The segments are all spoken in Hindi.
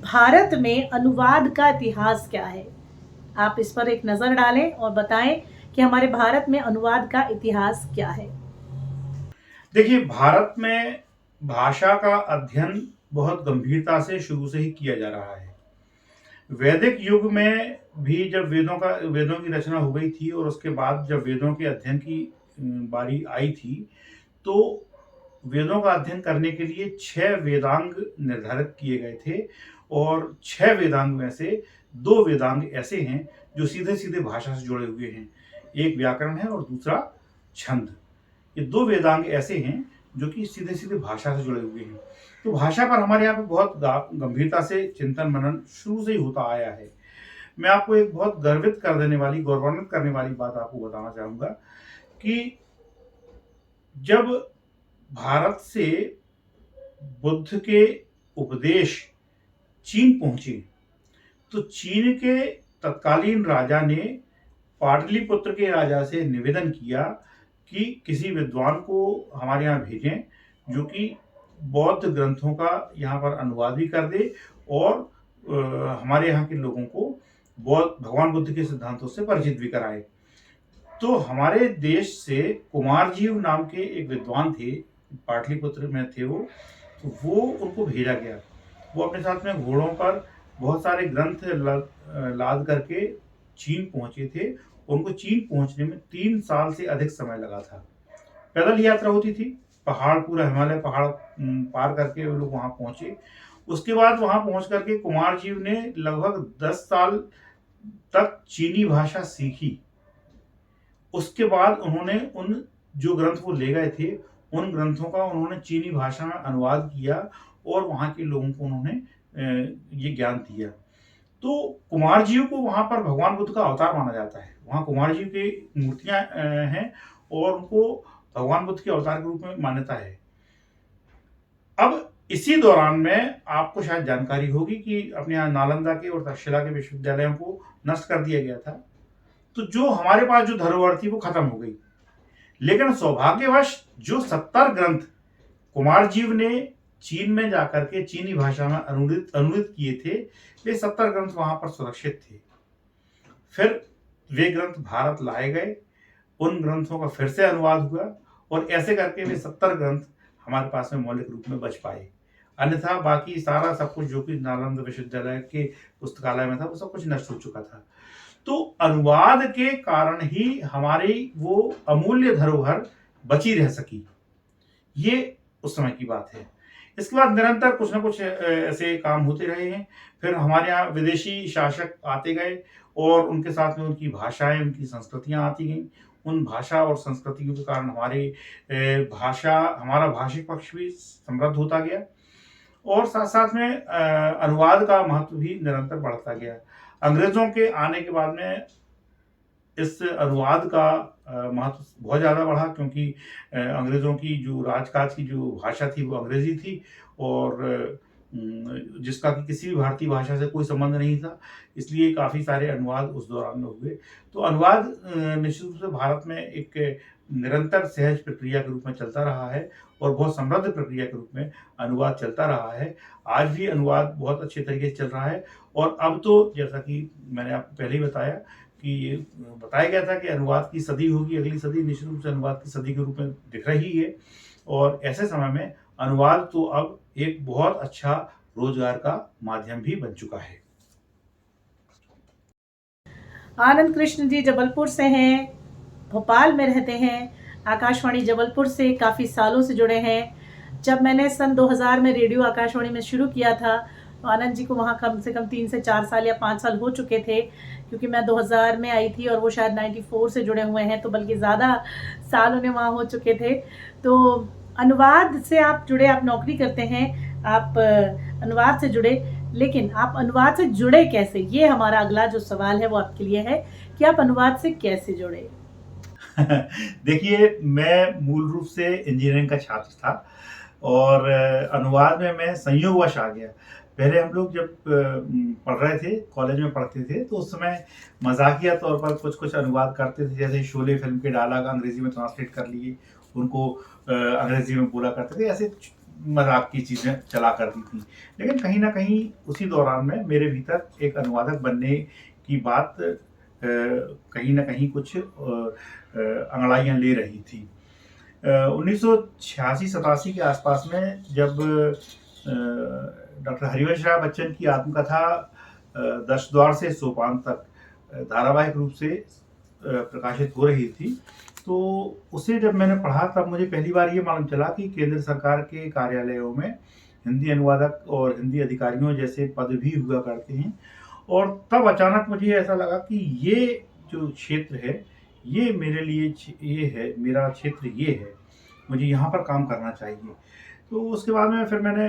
भारत में अनुवाद का इतिहास क्या है? आप इस पर एक नज़र डालें और बताएँ कि हमारे भारत में अनुवाद का इतिहास क्या है? देखिए, भारत में भाषा का अध्ययन बहुत गंभीरता से शुरू से ही किया जा रहा है। वैदिक युग में भी जब वेदों की रचना हो गई थी और उसके बाद जब वेदों के अध्ययन की बारी आई थी, तो वेदों का अध्ययन करने के लिए 6 वेदांग निर्धारित किए गए थे और 6 वेदांग में से 2 वेदांग ऐसे हैं जो सीधे-सीधे भाषा से जुड़े हुए हैं। एक व्याकरण है और दूसरा छंद। ये 2 वेदांग ऐसे हैं जो कि सीधे-सीधे भाषा से जुड़े हुए हैं। तो भाषा पर हमारे यहाँ पे बहुत गंभीरता से चिंतन-मनन शुरू से ही होता आया है। मैं आपको एक बहुत गौरवान्वित करने वाली बात आपको बताना चाहूँगा कि जब भारत से बुद्ध के उपदेश चीन पहुँचे, तो चीन के तत्कालीन राजा ने पाटलिपुत्र के राजा से निवेदन किया कि किसी विद्वान को हमारे यहाँ भेजें, जो कि बौद्ध ग्रंथों का यहाँ पर अनुवाद भी कर दे और हमारे यहाँ के लोगों को भगवान बुद्ध के सिद्धांतों से परिचित भी कराए। तो हमारे देश से कुमारजीव नाम के एक विद्वान थे, पाटलिपुत्र में थे वो, तो वो उनको भेजा गया। वो अपने साथ में घोड़ों पर बहुत सारे ग्रंथ लाद करके चीन पहुँचे थे। उनको चीन पहुँचने में 3 साल से अधिक समय लगा था। पैदल यात्रा होती थी, पूरा हिमालय पहाड़ पार करके वो लोग वहाँ पहुँचे। उसके बाद वहाँ पहुँच कर के कुमारजीव ने लगभग 10 साल तक चीनी भाषा सीखी। उसके बाद उन्होंने उन जो ग्रंथ वो ले गए थे, उन ग्रंथों का उन्होंने चीनी भाषा में अनुवाद किया और वहाँ के लोगों को उन्होंने ये ज्ञान दिया। तो कुमारजीव को वहाँ पर भगवान बुद्ध का अवतार माना जाता है। वहाँ कुमारजीव की मूर्तियाँ हैं और उनको भगवान बुद्ध के अवतार के रूप में मान्यता है। अब इसी दौरान में आपको शायद जानकारी होगी कि अपने यहाँ नालंदा के और तक्षशिला के विश्वविद्यालयों को नष्ट कर दिया गया था। तो जो हमारे पास जो धरोहर थी वो खत्म हो गई। लेकिन सौभाग्यवश जो 70 ग्रंथ कुमारजीव ने चीन में जाकर के चीनी भाषा में अनुदित किए थे, वे 70 ग्रंथ वहां पर सुरक्षित थे। फिर वे ग्रंथ भारत लाए गए, उन ग्रंथों का फिर से अनुवाद हुआ और ऐसे करके वे 70 ग्रंथ हमारे पास में मौलिक रूप में बच पाए। अन्यथा बाकी सारा सब कुछ जो कि नालंदा विश्वविद्यालय के पुस्तकालय में था, वो सब कुछ नष्ट हो चुका था। तो अनुवाद के कारण ही हमारी वो अमूल्य धरोहर बची रह सकी। ये उस समय की बात है। इसके बाद निरंतर कुछ न कुछ ऐसे काम होते रहे हैं। फिर हमारे यहाँ विदेशी शासक आते गए और उनके साथ में उनकी भाषाएँ, उनकी संस्कृतियाँ आती गईं। उन भाषा और संस्कृतियों के कारण हमारा भाषिक पक्ष भी समृद्ध होता गया और साथ-साथ में अनुवाद का महत्व भी निरंतर बढ़ता गया। अंग्रेज़ों के आने के बाद में इस अनुवाद का महत्व बहुत ज़्यादा बढ़ा क्योंकि अंग्रेज़ों की जो राजकाज की जो भाषा थी वो अंग्रेज़ी थी और जिसका कि किसी भी भारतीय भाषा से कोई संबंध नहीं था। इसलिए काफ़ी सारे अनुवाद उस दौरान में हुए। तो अनुवाद निश्चित रूप से भारत में एक निरंतर सहज प्रक्रिया के रूप में चलता रहा है और बहुत समृद्ध प्रक्रिया के रूप में अनुवाद चलता रहा है। आज भी अनुवाद बहुत अच्छे तरीके से चल रहा है और अब तो जैसा कि मैंने आपको पहले ही बताया कि ये बताया गया था कि अनुवाद की सदी होगी, अगली सदी निश्चित रूप से अनुवाद की सदी के रूप में दिख रही है और ऐसे समय में अनुवाद तो अब एक बहुत अच्छा रोजगार का माध्यम भी बन चुका है। आनंद कृष्ण जी जबलपुर से हैं, भोपाल में रहते हैं, आकाशवाणी जबलपुर से काफ़ी सालों से जुड़े हैं। जब मैंने सन 2000 में रेडियो आकाशवाणी में शुरू किया था, तो आनंद जी को वहाँ कम से कम 3 से 4 साल या 5 साल हो चुके थे, क्योंकि मैं 2000 में आई थी और वो शायद 94 से जुड़े हुए हैं, तो बल्कि ज़्यादा साल उन्हें वहाँ हो चुके थे। तो अनुवाद से आप जुड़े, आप नौकरी करते हैं, आप अनुवाद से जुड़े, लेकिन आप अनुवाद से जुड़े कैसे? ये हमारा अगला जो सवाल है वो आपके लिए है कि आप अनुवाद से कैसे जुड़े? देखिए, मैं मूल रूप से इंजीनियरिंग का छात्र था और अनुवाद में मैं संयोगवश आ गया। पहले हम लोग जब पढ़ रहे थे, कॉलेज में पढ़ते थे, तो उस समय मज़ाकिया तौर पर कुछ-कुछ अनुवाद करते थे। जैसे शोले फ़िल्म के डायलॉग अंग्रेज़ी में ट्रांसलेट कर लिए, उनको अंग्रेज़ी में बोला करते थे। ऐसे मजाक की चीज़ें चला करती थी। लेकिन कहीं ना कहीं उसी दौरान में मेरे भीतर एक अनुवादक बनने की बात कहीं ना कहीं कुछ अंगड़ाइयाँ ले रही थी। 1986-87 के आसपास में जब डॉक्टर हरिवंश राय बच्चन की आत्मकथा 10 द्वार से सोपान तक धारावाहिक रूप से प्रकाशित हो रही थी, तो उसे जब मैंने पढ़ा तब मुझे पहली बार ये मालूम चला कि केंद्र सरकार के कार्यालयों में हिंदी अनुवादक और हिंदी अधिकारियों जैसे पद भी हुआ करते हैं। और तब अचानक मुझे ऐसा लगा कि ये जो क्षेत्र है, ये मेरे लिए ये है, मेरा क्षेत्र ये है, मुझे यहाँ पर काम करना चाहिए। तो उसके बाद में फिर मैंने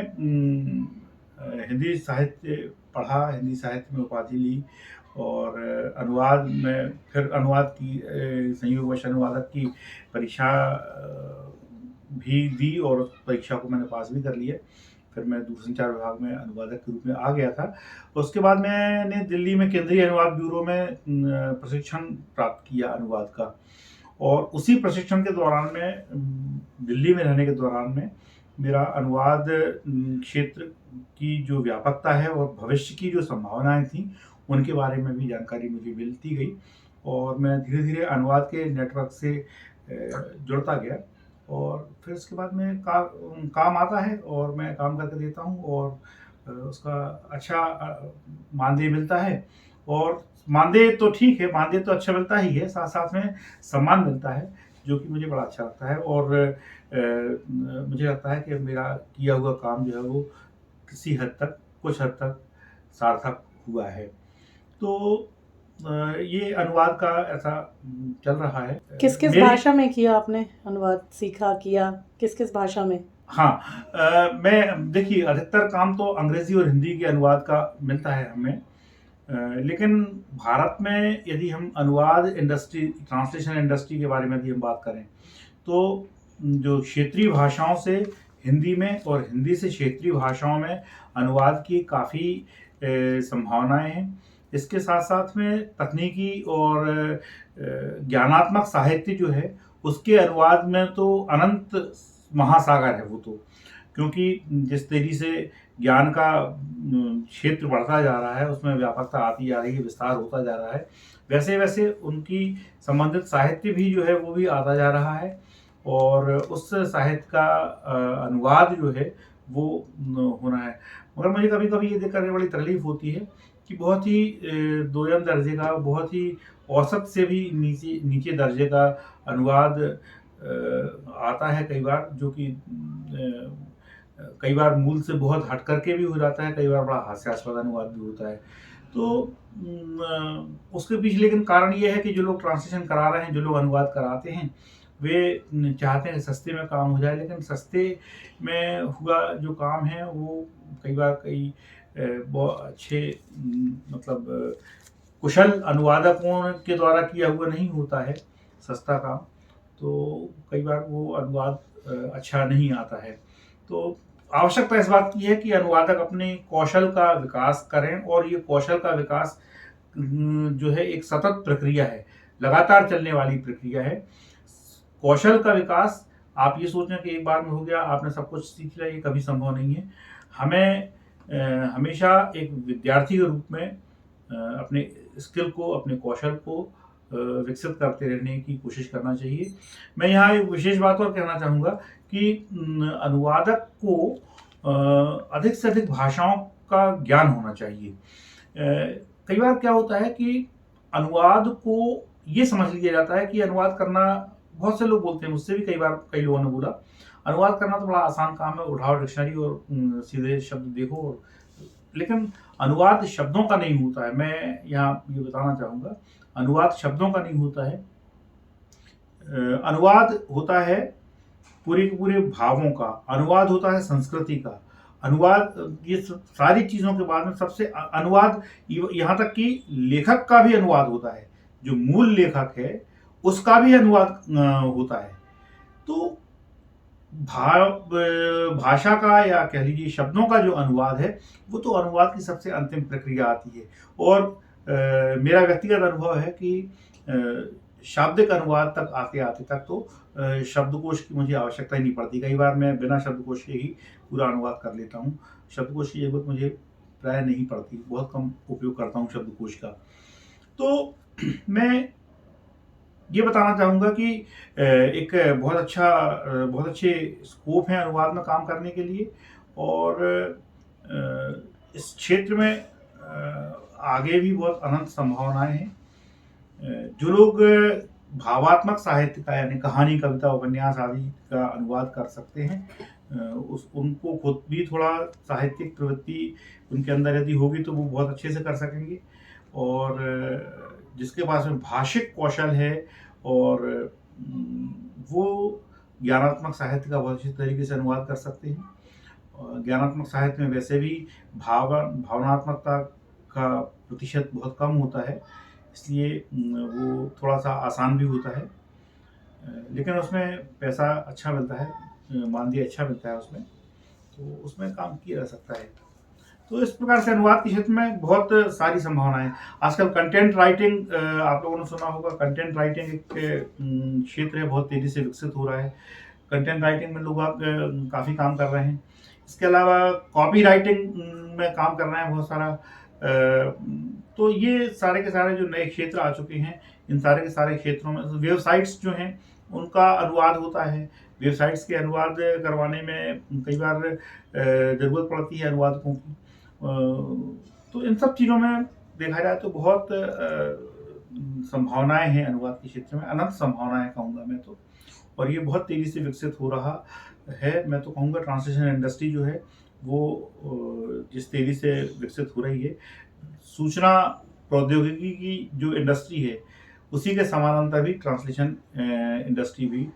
हिंदी साहित्य पढ़ा, हिंदी साहित्य में उपाधि ली और अनुवाद में फिर अनुवाद की संयोगवश अनुवादक की परीक्षा भी दी और उस परीक्षा को मैंने पास भी कर लिया। फिर मैं दूरसंचार विभाग में अनुवादक के रूप में आ गया था। उसके बाद मैंने दिल्ली में केंद्रीय अनुवाद ब्यूरो में प्रशिक्षण प्राप्त किया अनुवाद का, और उसी प्रशिक्षण के दौरान में दिल्ली में रहने के दौरान में मेरा अनुवाद क्षेत्र की जो व्यापकता है और भविष्य की जो संभावनाएं थी उनके बारे में भी जानकारी मुझे मिलती गई, और मैं धीरे धीरे अनुवाद के नेटवर्क से जुड़ता गया। और फिर उसके बाद में काम आता है और मैं काम करके देता हूँ, और उसका अच्छा मानदेय मिलता है। और मानदेय तो ठीक है, मानदेय तो अच्छा मिलता ही है, साथ साथ में सम्मान मिलता है, जो कि मुझे बड़ा अच्छा लगता है। और मुझे लगता है कि मेरा किया हुआ काम जो है वो किसी हद तक, कुछ हद तक सार्थक हुआ है। तो ये अनुवाद का ऐसा चल रहा है। किस किस भाषा में किया आपने अनुवाद, सीखा किया किस किस भाषा में? हाँ, मैं देखिए अधिकतर काम तो अंग्रेजी और हिंदी के अनुवाद का मिलता है हमें, लेकिन भारत में यदि हम अनुवाद इंडस्ट्री, ट्रांसलेशन इंडस्ट्री के बारे में यदि हम बात करें, तो जो क्षेत्रीय भाषाओं से हिंदी में और हिंदी से क्षेत्रीय भाषाओं में अनुवाद की काफ़ी संभावनाएं हैं। इसके साथ साथ में तकनीकी और ज्ञानात्मक साहित्य जो है उसके अनुवाद में तो अनंत महासागर है वो तो, क्योंकि जिस तेजी से ज्ञान का क्षेत्र बढ़ता जा रहा है, उसमें व्यापकता आती जा रही है, विस्तार होता जा रहा है, वैसे वैसे उनकी संबंधित साहित्य भी जो है वो भी आता जा रहा है, और उस साहित्य का अनुवाद जो है वो होना है। मगर मुझे कभी कभी ये देख कर बड़ी तकलीफ होती है कि बहुत ही दोयम दर्जे का, बहुत ही औसत से भी नीचे दर्जे का अनुवाद आता है कई बार, जो कि कई बार मूल से बहुत हट करके भी हो जाता है, कई बार बड़ा हास्यास्पद अनुवाद भी होता है। तो उसके पीछे लेकिन कारण ये है कि जो लोग ट्रांसलेशन करा रहे हैं, जो लोग अनुवाद कराते हैं, वे चाहते हैं सस्ते में काम हो जाए, लेकिन सस्ते में हुआ जो काम है वो कई बार बहुत अच्छे मतलब कुशल अनुवादकों के द्वारा किया हुआ नहीं होता है सस्ता काम, तो कई बार वो अनुवाद अच्छा नहीं आता है। तो आवश्यकता इस बात की है कि अनुवादक अपने कौशल का विकास करें, और ये कौशल का विकास जो है एक सतत प्रक्रिया है, लगातार चलने वाली प्रक्रिया है। कौशल का विकास आप ये सोचें कि एक बार में हो गया, आपने सब कुछ सीख लिया, ये कभी संभव नहीं है। हमें हमेशा एक विद्यार्थी के रूप में अपने स्किल को, अपने कौशल को विकसित करते रहने की कोशिश करना चाहिए। मैं यहाँ एक विशेष बात और कहना चाहूँगा कि अनुवादक को अधिक से अधिक भाषाओं का ज्ञान होना चाहिए। कई बार क्या होता है कि अनुवाद को ये समझ लिया जाता है कि अनुवाद करना, बहुत से लोग बोलते हैं, मुझसे भी कई बार कई लोगों ने बोला, अनुवाद करना तो बड़ा आसान काम है, उठाओ डिक्शनरी और सीधे शब्द देखो, लेकिन अनुवाद शब्दों का नहीं होता है। मैं यहाँ ये बताना चाहूँगा, अनुवाद शब्दों का नहीं होता है, अनुवाद होता है पूरे के पूरे भावों का, अनुवाद होता है संस्कृति का, अनुवाद, ये सारी चीज़ों के बाद में सबसे अनुवाद, यहाँ तक कि लेखक का भी अनुवाद होता है, जो मूल लेखक है उसका भी अनुवाद होता है। तो भाषा का, या कह लीजिए शब्दों का जो अनुवाद है, वो तो अनुवाद की सबसे अंतिम प्रक्रिया आती है। और मेरा व्यक्तिगत अनुभव है कि शाब्दिक अनुवाद तक आते तक तो शब्दकोश की मुझे आवश्यकता ही नहीं पड़ती। कई बार मैं बिना शब्दकोश के ही पूरा अनुवाद कर लेता हूँ। शब्दकोश की ज़रूरत मुझे प्राय नहीं पड़ती, बहुत कम उपयोग करता हूँ शब्दकोश का। तो मैं ये बताना चाहूँगा कि एक बहुत अच्छे स्कोप है अनुवाद में काम करने के लिए, और इस क्षेत्र में आगे भी बहुत अनंत संभावनाएँ हैं। जो लोग भावात्मक साहित्य का, यानी कहानी, कविता, उपन्यास आदि का अनुवाद कर सकते हैं, उनको खुद भी थोड़ा साहित्यिक प्रवृत्ति उनके अंदर यदि होगी तो वो बहुत अच्छे से कर सकेंगे। और जिसके पास में भाषिक कौशल है और वो ज्ञानात्मक साहित्य का बहुत अच्छे तरीके से अनुवाद कर सकते हैं। ज्ञानात्मक साहित्य में वैसे भी भावनात्मकता का प्रतिशत बहुत कम होता है, इसलिए वो थोड़ा-सा आसान भी होता है। लेकिन उसमें पैसा अच्छा मिलता है, मानदेय अच्छा मिलता है उसमें, तो उसमें काम किया जा सकता है। तो इस प्रकार से अनुवाद के क्षेत्र में बहुत सारी संभावनाएँ हैं। आजकल कंटेंट राइटिंग, आप लोगों ने सुना होगा, कंटेंट राइटिंग एक क्षेत्र है, बहुत तेज़ी से विकसित हो रहा है। कंटेंट राइटिंग में लोग काफ़ी काम कर रहे हैं। इसके अलावा कॉपी राइटिंग में काम कर रहे हैं बहुत सारा। तो ये सारे के सारे जो नए क्षेत्र आ चुके हैं, इन सारे के सारे क्षेत्रों में वेबसाइट्स जो हैं, उनका अनुवाद होता है। वेबसाइट्स के अनुवाद करवाने में कई बार ज़रूरत पड़ती है अनुवादकों की। तो इन सब चीज़ों में देखा जाए तो बहुत संभावनाएँ हैं अनुवाद के क्षेत्र में, अनंत संभावनाएँ कहूँगा मैं तो। और ये बहुत तेज़ी से विकसित हो रहा है। मैं तो कहूँगा ट्रांसलेशन इंडस्ट्री जो है वो जिस तेज़ी से विकसित हो रही है, सूचना प्रौद्योगिकी की जो इंडस्ट्री है, उसी के समानांतर भी ट्रांसलेशन इंडस्ट्री भी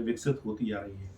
विकसित होती जा रही है।